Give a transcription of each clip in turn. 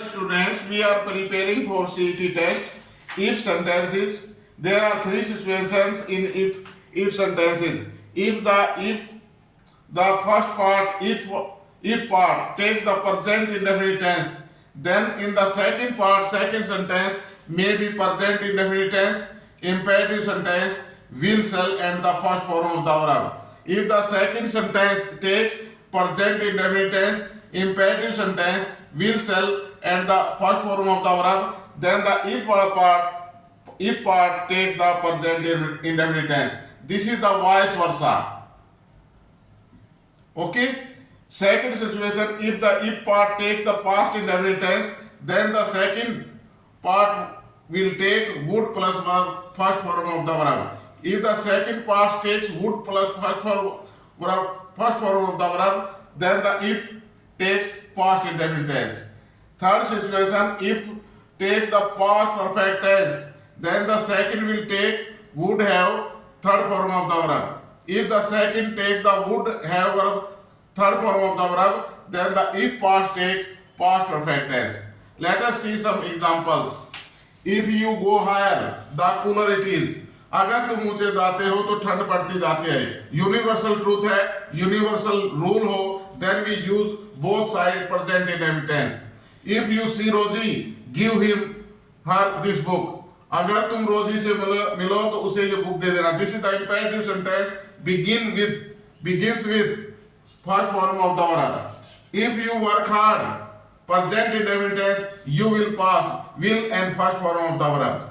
Students, we are preparing for CET test. If sentences, there are three situations in if sentences. If the first part if part takes the present indefinite tense, then in the second part second sentence may be present indefinite tense, imperative sentence, will, shall, and the first form of the verb. If the second sentence takes present indefinite tense, imperative sentence, will, shall, and the first form of the verb, then the if part takes the present indefinite tense. This is the vice versa. Okay. Second situation, if the if part takes the past indefinite tense, then the second part will take would plus first form of the verb. If the second part takes would plus first form of the verb, then the if takes past indefinite tense. Third situation, if takes the past perfect tense, then the second will take would have third form of the verb. If the second takes the would have verb third form of the verb, then the if past takes past perfect tense. Let us see some examples. If you go higher, the cooler it is. अगर तुम ऊंचे जाते हो तो ठंड पड़ती जाती है. यूनिवर्सल ट्रूथ है, यूनिवर्सल रूल हो, then we use both sides present indefinite tense. If you see Rosie, give her this book. अगर तुम रोजी से मिलो तो उसे ये बुक दे देना. This is the imperative sentence begins with first form of the verb. If you work hard, present indefinite tense, you will pass, will and first form of the verb.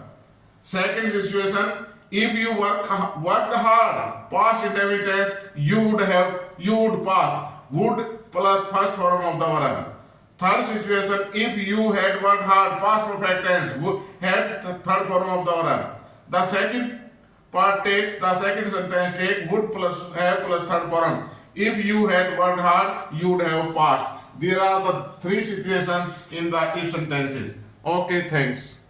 Second situation, if you worked hard, past indefinite tense, you would pass, would plus first form of the verb. Third situation, if you had worked hard, past perfect tense, had the third form of the verb. The second part takes the second sentence take would plus have plus third form. If you had worked hard, you would have passed. There are the three situations in the if sentences. Okay, thanks.